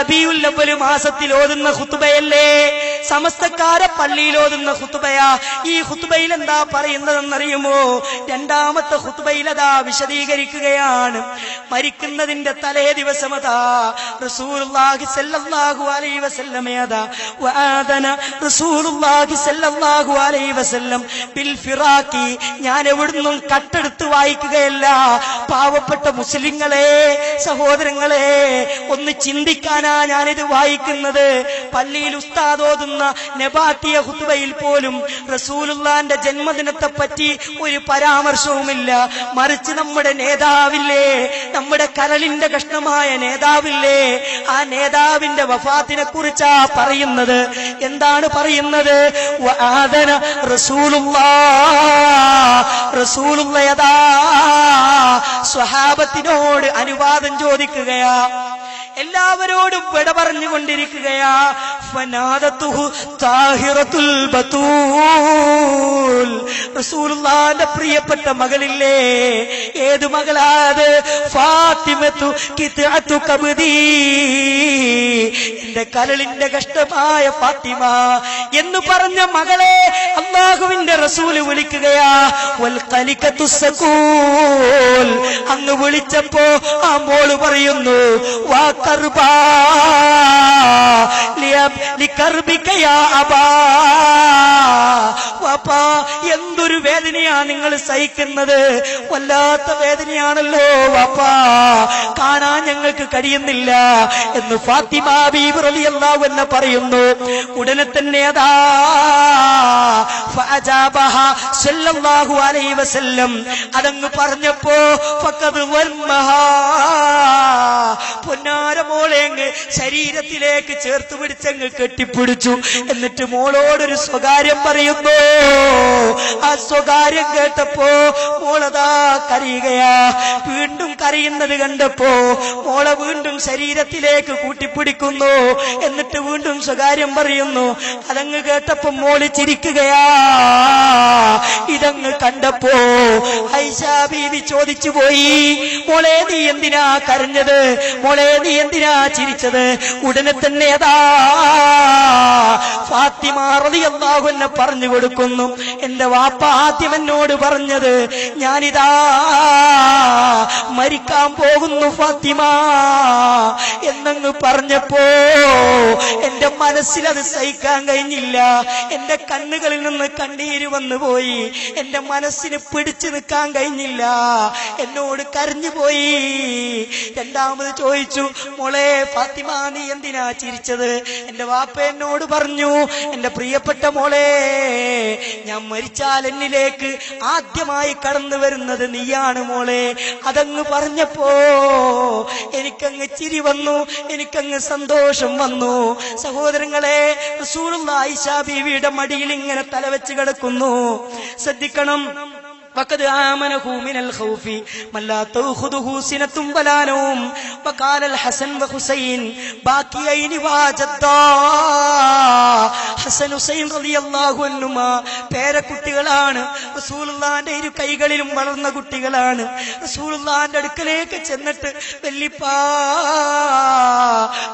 റബീഉൽ അവ്വൽ മാസത്തിൽ ഓതുന്ന ഖുതുബയല്ലേ, സമസ്തക്കാരെ പള്ളിയിൽ ഓതുന്ന ഖുതുബയാ. ഈ ഖുതുബയിൽ എന്താ പറയുന്നതെന്നറിയുമോ? രണ്ടാമത്തെ ഖുതുബയിൽ അതാ വിശദീകരിക്കുകയാണ്. മരിക്കുന്നതിന്റെ തലേ ദിവസം അതാ റസൂലുള്ളാഹി സ്വല്ലല്ലാഹു അലൈഹി വസല്ലം അതാ വആദന റസൂലുള്ളാഹി സ്വല്ലല്ലാഹു അലൈഹി വസല്ലം ബിൽ ഫിറാഖി. ഞാൻ എവിടുന്നും കട്ടെടുത്ത് വായിക്കുകയല്ല. പാവപ്പെട്ട മുസ്ലിങ്ങളെ, സഹോദരങ്ങളെ, ഒന്ന് ചിന്തിക്കാനാ ഞാനിത് വായിക്കുന്നത്. പള്ളിയിൽ ഉസ്താദ് ഓതുന്ന നബാത്തിയ ഖുതുബയിൽ പോലും റസൂലുള്ളാന്റെ ജന്മദിനത്തെ പറ്റി ഒരു പരാമർശവുമില്ല. മറിച്ച് നമ്മുടെ നേതാവില്ലേ, നമ്മുടെ കരളിന്റെ കഷ്ണമായ നേതാവില്ലേ, ആ നേതാവിന്റെ വഫാത്തിനെ കുറിച്ചാ പറയുന്നത്. എന്താണ് പറയുന്നത്? വആദന റസൂലുള്ളാഹ് സ്വഹാബത്തിനോട് അനുവാദം ചോദിക്കുകയാ, എല്ലാവരോടും വിട പറഞ്ഞുകൊണ്ടിരിക്കുകയാ. ഫനാദതുഹു താഹിറത്തുൽ ബതൂൽ. റസൂലുള്ളാഹിന്റെ പ്രിയപ്പെട്ട മകളില്ലേ, ഏതു മകളാത്? ഫാത്തിമത്തു കിത്അത്തു കബ്ദി, എന്റെ കരളിന്റെ കഷ്ടമായ ഫാത്തിമ എന്ന് പറഞ്ഞ മകളെ അല്ലാഹുവിന്റെ റസൂല് വിളിക്കുകയാ. വൽ ഖലിഖത്തു സകൂൽ, അങ്ങ് വിളിച്ചപ്പോ ആ മോള് പറയുന്നു വാ കർബാ ലികർബിക യാ അബാ. വാപ്പാ, എന്തൊരു വേദനയാ നിങ്ങൾ സഹിക്കുന്നത്, വല്ലാത്ത വേദനയാണല്ലോ വാപ്പാ, കാണാൻ ഞങ്ങൾക്ക് കഴിയുന്നില്ല എന്ന് ഫാത്തിമ ബീവി റളിയല്ലാഹു അൻഹ പറയുന്നു. ഉടനെ തന്നെ അതാ ഫഅജാബഹ സല്ലല്ലാഹു അലൈഹി വസല്ലം അതങ്ങ് പറഞ്ഞപ്പോ ഫഖദ് വൽമഹാ, പൊന്നാര മോളെ അങ്ങ് ശരീരത്തിലേക്ക് ചേർത്ത് പിടിച്ചങ്ങ് കെട്ടിപ്പിടിച്ചു. എന്നിട്ട് മോളോടൊരു സ്വകാര്യം പറയുന്നു. ആ സ്വകാര്യം കേട്ടപ്പോ മോളതാ കരയുകയാ. വീണ്ടും കരയുന്നത് കണ്ടപ്പോ മോളെ വീണ്ടും ശരീരത്തിലേക്ക് കൂട്ടിപ്പിടിക്കുന്നു. എന്നിട്ട് വീണ്ടും സ്വകാര്യം പറയുന്നു. അതങ്ങ് കേട്ടപ്പോ മോള് ചിരിക്കുകയാ. ഇതങ്ങ് കണ്ടപ്പോ ആയിഷാ ബീവി ചോദിച്ചു പോയി, മോളെ നീ എന്തിനാ കരഞ്ഞത്, മോളെ നീ എന്തിനാ ചിരിച്ചത്? ഉടനെ തന്നെ അതാ ഫാത്തിമ റളിയല്ലാഹു അൻഹ പറഞ്ഞു കൊടുക്കുന്നു, എന്റെ വാപ്പ ആദ്യം എന്നോട് പറഞ്ഞത് ഞാനിതാ മരിക്കാൻ പോകുന്നു ഫാത്തിമ എന്നങ്ങ് പറഞ്ഞപ്പോ എന്റെ മനസ്സിലത് സഹിക്കാൻ കഴിഞ്ഞില്ല. എന്റെ കണ്ണുകളിൽ നിന്ന് കണ്ണീര് വന്നുപോയി. എന്റെ മനസ്സിന് പിടിച്ചു നിൽക്കാൻ കഴിഞ്ഞില്ല. എന്നോട് കരഞ്ഞുപോയി. രണ്ടാമത് ചോദിച്ചു, മോളെ ഫാത്തിമ നീ എന്തിനാ ചിരിച്ചത്? എന്റെ വാപ്പ എന്നോട് പറഞ്ഞു, എന്റെ പ്രിയപ്പെട്ട മോളെ, ഞാൻ മരിച്ചാൽ എന്നിലേക്ക് ആദ്യമായി കടന്നു വരുന്നത് നീയാണ് മോളെ. അതങ്ങ് പറഞ്ഞപ്പോ എനിക്കങ്ങ് ചിരി വന്നു, എനിക്കങ്ങ് സന്തോഷം വന്നു. സഹോദരങ്ങളെ, റസൂലുള്ളാഹി ആയിഷാ ബീവിയുടെ മടിയിൽ ഇങ്ങനെ തലവെച്ച് കിടക്കുന്നു. ശ്രദ്ധിക്കണം. وقد آمنه من الخوف من لا تأخذه سنة ولا نوم وقال الحسن وحسين باقيين واجدا. ഹസൻ ഹുസൈൻ റളിയല്ലാഹു അൻഹുമാ പേരക്കുട്ടികളാണ്. റസൂലുള്ളാഹിന്റെ ഇരു കൈകളിലും വളർന്ന കുട്ടികളാണ്. റസൂലുള്ളാഹിന്റെ അടുക്കലേക്ക് ചെന്നിട്ട് വല്ലിപ്പാ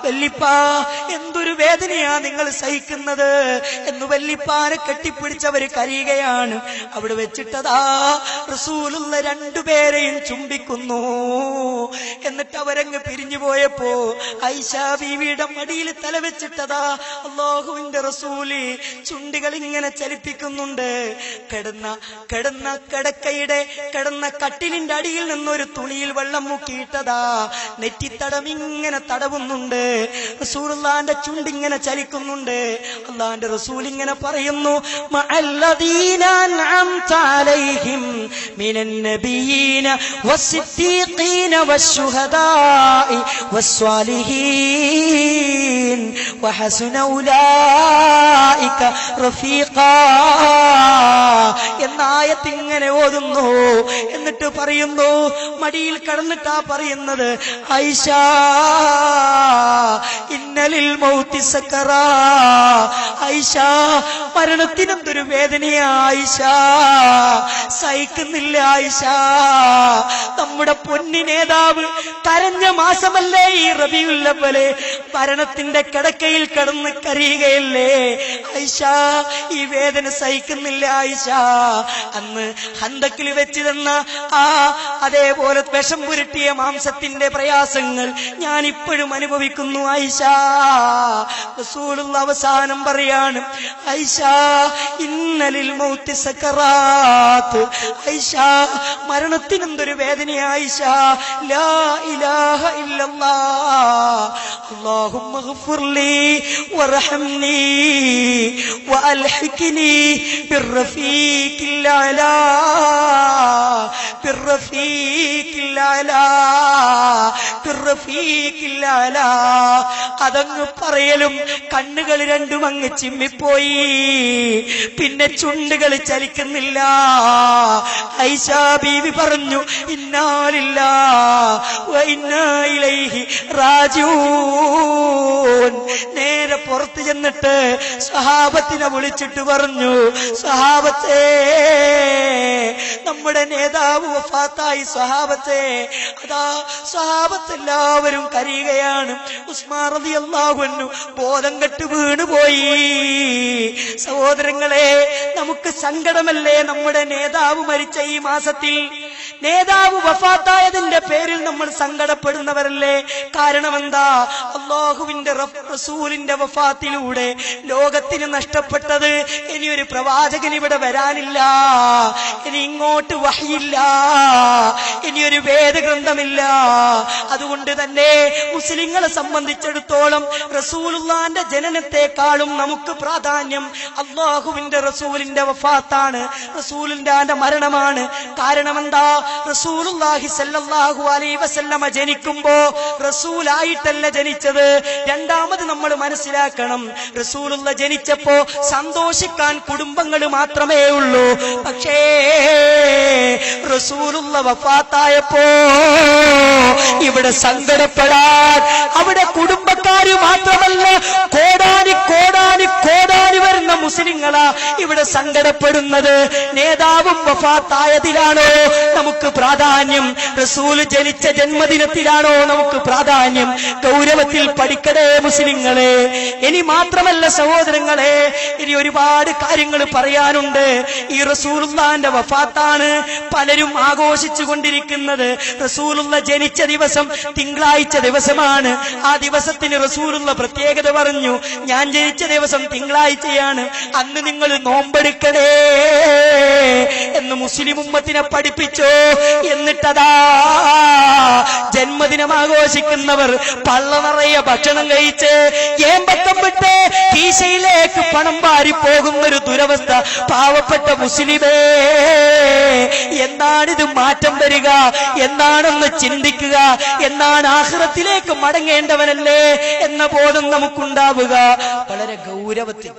വല്ലിപ്പാ എന്തൊരു വേദനയാ നിങ്ങൾ സഹിക്കുന്നത് എന്ന് വല്ലിപ്പാനെ കെട്ടിപ്പിടിച്ചവര് കരയുകയാണ്. അവിടെ വെച്ചിട്ടതാ റസൂലുള്ള രണ്ടുപേരെയും ചുംബിക്കുന്നു. എന്നിട്ട് അവരങ്ങ് പിരിഞ്ഞു പോയപ്പോ ആയിഷാ ബീവിയുടെ മടിയിൽ തലവെച്ചിട്ടതാ അല്ലാഹുവിന്റെ റസൂല് ചുണ്ടുകൾ ഇങ്ങനെ ചലിപ്പിക്കുന്നുണ്ട്. കിടന്ന കട്ടിലിന്റെ അടിയിൽ നിന്നൊരു തുണിയിൽ വെള്ളം മുക്കിയിട്ടതാ നെറ്റിത്തടം ഇങ്ങനെ തടവുന്നുണ്ട്. റസൂലുള്ളാഹിന്റെ ചുണ്ടിങ്ങനെ ചലിക്കുന്നുണ്ട്. അല്ലാഹുവിന്റെ റസൂൽ ഇങ്ങനെ പറയുന്നു, മഅല്ലദീന അൻഅംത അലൈഹിം മിനൻ നബിയ്യീന വസ്സിദ്ദീഖീന വശുഹദാഇ വസ്സാലിഹീൻ വഹസുന ഉലൈക റഫീഖാ എന്ന ആയത്ത് ഇങ്ങനെ ഓതുന്നു. എന്നിട്ട് പറയുന്നു, മടിയിൽ കടന്നിട്ടാ പറയുന്നത്, ആയിഷാ ഇന്ന ഇന്നലിൽ മൗതി സക്കറാ. ആയിഷ, മരണത്തിനെന്തൊരു വേദനയാ ആയിഷ, സഹിക്കുന്നില്ല ആയിഷ. നമ്മുടെ പൊന്നു നേതാവ് കരഞ്ഞ മാസമല്ലേ ഈ റബീഉൽ അവ്വൽ? മരണത്തിന്റെ കിടക്കയിൽ കിടന്ന് കരയുകയല്ലേ ആയിഷ? ഈ വേദന സഹിക്കുന്നില്ല ആയിഷ. അന്ന് ഹന്തക്കിൽ വെച്ച് തന്ന അതേപോലെ വിഷം പുരട്ടിയ മാംസത്തിന്റെ പ്രയാസങ്ങൾ ഞാൻ ഇപ്പോഴും അനുഭവിക്കുന്നു ആയിഷ. റസൂലുള്ള അവസാനം പറയാണ്, ആയിഷ ഇന്നലിൽ മൗതി സക്കറാത്ത്. ആയിഷ, മരണത്തിനെന്തൊരു വേദനയാ ആയിഷ. ലാ ഇലാഹ ഇല്ലല്ലാഹ് അല്ലാഹുമ്മ ഗ്ഫിർലി വർഹംനി വഅൽഹിഖ്നി ബിർറഫീഖിൽ അലാ ബിർറഫീഖിൽ അലാ ബിർറഫീഖിൽ അലാ. അതങ്ങ് പറയലും കണ്ണുകൾ രണ്ടും അങ്ങ് ചിമ്മിപ്പോയി, പിന്നെ ചുണ്ടുകൾ ചലിക്കുന്നില്ല. ആയിഷ ബീവി പറഞ്ഞു, ഇന്നാ ലില്ലാഹി വ ഇന്നാ ഇലൈഹി റാജിഊൻ. നേരെ പുറത്തു ചെന്നിട്ട് സ്വഹാബത്തിനെ വിളിച്ചിട്ട് പറഞ്ഞു, സ്വഹാബത്തേ, നമ്മുടെ നേതാവ് വഫാത്തായി സ്വഹാബത്തേ. അതാ സ്വഹാബത്ത് എല്ലാവരും കരയുകയാണ്. ഉസ്മാൻ റളിയല്ലാഹു അൻഹു ബോധം കെട്ട് വീണുപോയി. സഹോദരങ്ങളെ, നമുക്ക് സങ്കടമല്ലേ നമ്മുടെ നേതാവ് മരിച്ച ഈ മാസത്തിൽ? നേതാവ് വഫാത്തായതിന്റെ പേരിൽ നമ്മൾ സങ്കടപ്പെടുന്നവരല്ലേ? കാരണം എന്താ? അല്ലാഹുവിന്റെ റസൂലിന്റെ വഫാത്തിലൂടെ ലോകത്തിന് നഷ്ടപ്പെട്ടത് ഇനിയൊരു പ്രവാചകൻ ഇവിടെ വരാനില്ല, ഇനി ഇങ്ങോട്ട് വഹയില്ല, ഇനിയൊരു വേദഗ്രന്ഥമില്ല. അതുകൊണ്ട് തന്നെ മുസ്ലിങ്ങളെ സംബന്ധിച്ചിടത്തോളം റസൂലുള്ളാന്റെ ജനനത്തെക്കാളും നമുക്ക് പ്രാധാന്യം അല്ലാഹുവിന്റെ റസൂലിന്റെ വഫാത്താണ്, റസൂലിന്റെ മരണമാണ്. കാരണം എന്താ? റസൂലുള്ളാഹി സ്വല്ലല്ലാഹു അലൈഹി വസല്ലമ ജനിക്കുമ്പോ റസൂലായിട്ടല്ല ജനിച്ചത്. രണ്ടാമത് നമ്മൾ മനസ്സിലാക്കണം, റസൂലുള്ള ജനിച്ചപ്പോ സന്തോഷിക്കാൻ കുടുംബങ്ങൾ മാത്രമേ ഉള്ളൂ. പക്ഷേ റസൂലുള്ള വഫാത്തായപ്പോ ഇവിടെ സങ്കടപ്പെടാൻ അവിടെ കുടുംബക്കാര് മാത്രമല്ല, കോടാനി കോടാനി കോടാനി വരുന്ന മുസ്ലിങ്ങളാ ഇവിടെ സങ്കടപ്പെടുന്നത്. നേതാവും വഫാത്തായതിലാണോ നമുക്ക് പ്രാധാന്യം? റസൂൽ ജനിച്ച ജന്മദിനത്തിലാണോ നമുക്ക് പ്രാധാന്യം? ഗൗരവത്തിൽ പഠിക്കണേ മുസ്ലിങ്ങളെ. ഇനി മാത്രമല്ല സഹോദരങ്ങളെ, ഇനി ഒരുപാട് കാര്യങ്ങൾ പറയാനുണ്ട്. ഈ റസൂലുള്ളാന്റെ വഫാത്താണ് പലരും ആഘോഷിച്ചു കൊണ്ടിരിക്കുന്നത്. റസൂലുള്ള ജനിച്ച ദിവസം തിങ്കളാഴ്ച ദിവസമാണ്. ആ ദിവസത്തിന് റസൂലുള്ള പ്രത്യേകത പറഞ്ഞു, ഞാൻ ജനിച്ച ദിവസം തിങ്കളാഴ്ചയാണ്, അന്ന് നിങ്ങൾ നോമ്പെടുക്കണേ എന്ന് മുസ്ലിം ഉമ്മത്തിനെ പഠിപ്പിച്ചോ. എന്നിട്ടതാ ജന്മദിനം ആഘോഷിക്കുന്നവർ പള്ള നിറയെ ഭക്ഷണം കഴിച്ച് ഏമ്പക്കം വിട്ട് കീശയിലേക്ക് പണം വാരി പോകുന്നൊരു ദുരവസ്ഥ. പാവപ്പെട്ട മുസ്ലിമേ, എന്നാണിത് മാറ്റം വരിക? എന്നാണെന്ന് ചിന്തിക്കുക. എന്നാണ് ആഖിറത്തിലേക്ക് മടങ്ങേണ്ടവനല്ലേ എന്ന ബോധം നമുക്കുണ്ടാവുക. വളരെ ഗൗരവത്തിൽ